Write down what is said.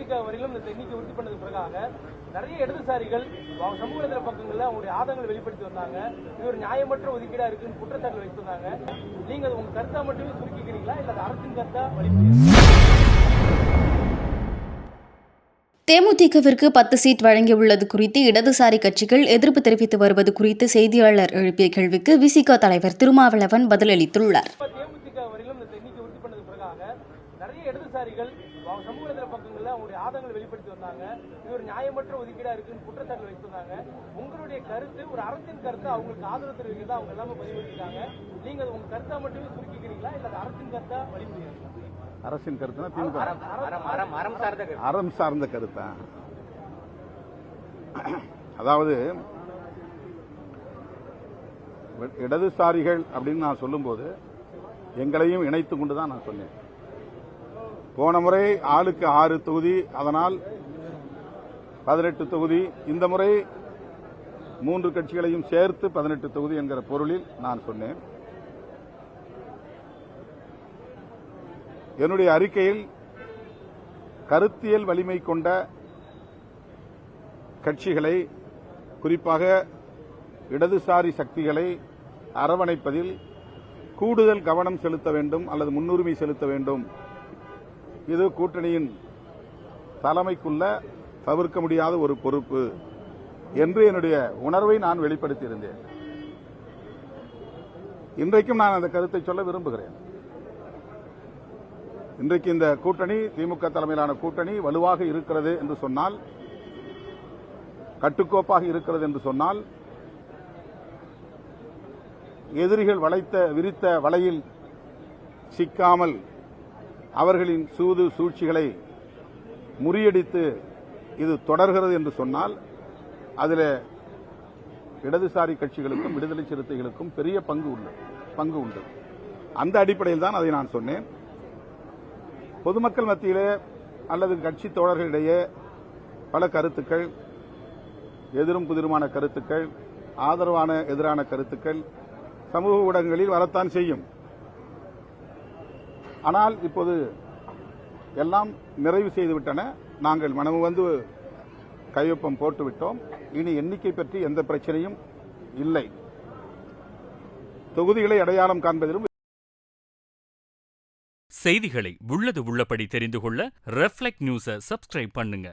தேமுதிக வரையிலும் இந்த எண்ணிக்கை உறுதி பண்ணது பிறகாக நிறைய இடதுசாரிகள் சமூக வலைதள பக்கங்கள்ல அவங்களுடைய ஆதங்கங்களை வெளிப்படுத்தி வந்தாங்க. இது ஒரு நியாயமற்ற ஒதுக்கீடா இருக்குன்னு குற்றச்சாட்டு வைத்திருந்தாங்க. நீங்க அது உங்க கருத்தா மட்டுமே சுருக்கிக்கிறீங்களா இல்ல அது அரசின் கருத்தா வலியுறுத்துறீங்களா? தேமுதிகவிற்கு 10 சீட் வழங்கியுள்ளது குறித்து இடதுசாரி கட்சிகள் எதிர்ப்பு தெரிவித்து வருவது குறித்து செய்தியாளர் எழுப்பிய கேள்விக்கு விசிக தலைவர் திருமாவளவன் பதிலளித்துள்ளார். தேமுதிக வரையிலும் இந்த எண்ணிக்கை உறுதி பண்ணது பிறகாக நிறைய இடதுசாரிகள் சமூக வலைதள பக்கங்கள்ல அவங்களுடைய ஆதங்கங்களை வெளிப்படுத்தி வந்தாங்க. இது ஒரு நியாயமற்ற ஒதுக்கீடா இருக்குன்னு குற்றச்சாட்டு வைத்திருந்தாங்க. உங்களுடைய கருத்து ஒரு அரசின் கருத்து அவங்களுக்கு ஆதரவு தெரிவிக்கிறதா அவங்க எல்லாமே பதிவிட்டிருக்காங்க. நீங்க அது உங்க கருத்தா மட்டுமே சுருக்கிக்கிறீங்களா இல்ல அது அரசின் கருத்தா வலியுறுத்துறீங்களா? அரசின் கருத்து அறம் சார்ந்த கருத்தா? அதாவது இடதுசாரிகள் அப்படின்னு நான் சொல்லும்போது எங்களையும் இணைத்துக் கொண்டுதான் நான் சொன்னேன். போன முறை ஆளுக்கு 6 தொகுதி, அதனால் 18 தொகுதி. இந்த முறை 3 கட்சிகளையும் சேர்த்து 18 தொகுதி என்கிற பொருளில் நான் சொன்னேன். என்னுடைய அறிக்கையில் கருத்தியல் வலிமை கொண்ட கட்சிகளை, குறிப்பாக இடதுசாரி சக்திகளை அரவணைப்பதில் கூடுதல் கவனம் செலுத்த வேண்டும் அல்லது முன்னுரிமை செலுத்த வேண்டும். இது கூட்டணியின் தலைமைக்குள்ள தவிர்க்க முடியாத ஒரு பொறுப்பு என்று என்னுடைய உணர்வை நான் வெளிப்படுத்தியிருந்தேன். இன்றைக்கும் நான் அந்த கருத்தை சொல்ல விரும்புகிறேன். இன்றைக்கு இந்த கூட்டணி, திமுக தலைமையிலான கூட்டணி வலுவாக இருக்கிறது என்று சொன்னால், கட்டுக்கோப்பாக இருக்கிறது என்று சொன்னால், எதிரிகள் விரித்த வலையில் சிக்காமல் அவர்களின் சூது சூழ்ச்சிகளை முறியடித்து இது தொடர்கிறது என்று சொன்னால், அதில் இடதுசாரி கட்சிகளுக்கும் விடுதலை சிறுத்தைகளுக்கும் பெரிய பங்கு உண்டு. அந்த அடிப்படையில் தான் அதை நான் சொன்னேன். பொதுமக்கள் மத்தியிலே அல்லது கட்சி தோழர்களிடையே பல கருத்துக்கள், எதிரும் புதிருமான கருத்துக்கள், ஆதரவான எதிரான கருத்துக்கள் சமூக ஊடகங்களில் வரத்தான் செய்யும். ஆனால் இப்போது எல்லாம் நிறைவு செய்துவிட்டன. நாங்கள் மனமு வந்து கையொப்பம் போட்டுவிட்டோம். இனி எண்ணிக்கை பற்றி எந்த பிரச்சனையும் இல்லை. தொகுதிகளை அடையாளம் காண்பதிலும் செய்திகளை உள்ளது உள்ளபடி தெரிந்து கொள்ள ரெஃப்ளெக்ட் நியூஸை சப்ஸ்கிரைப் பண்ணுங்க.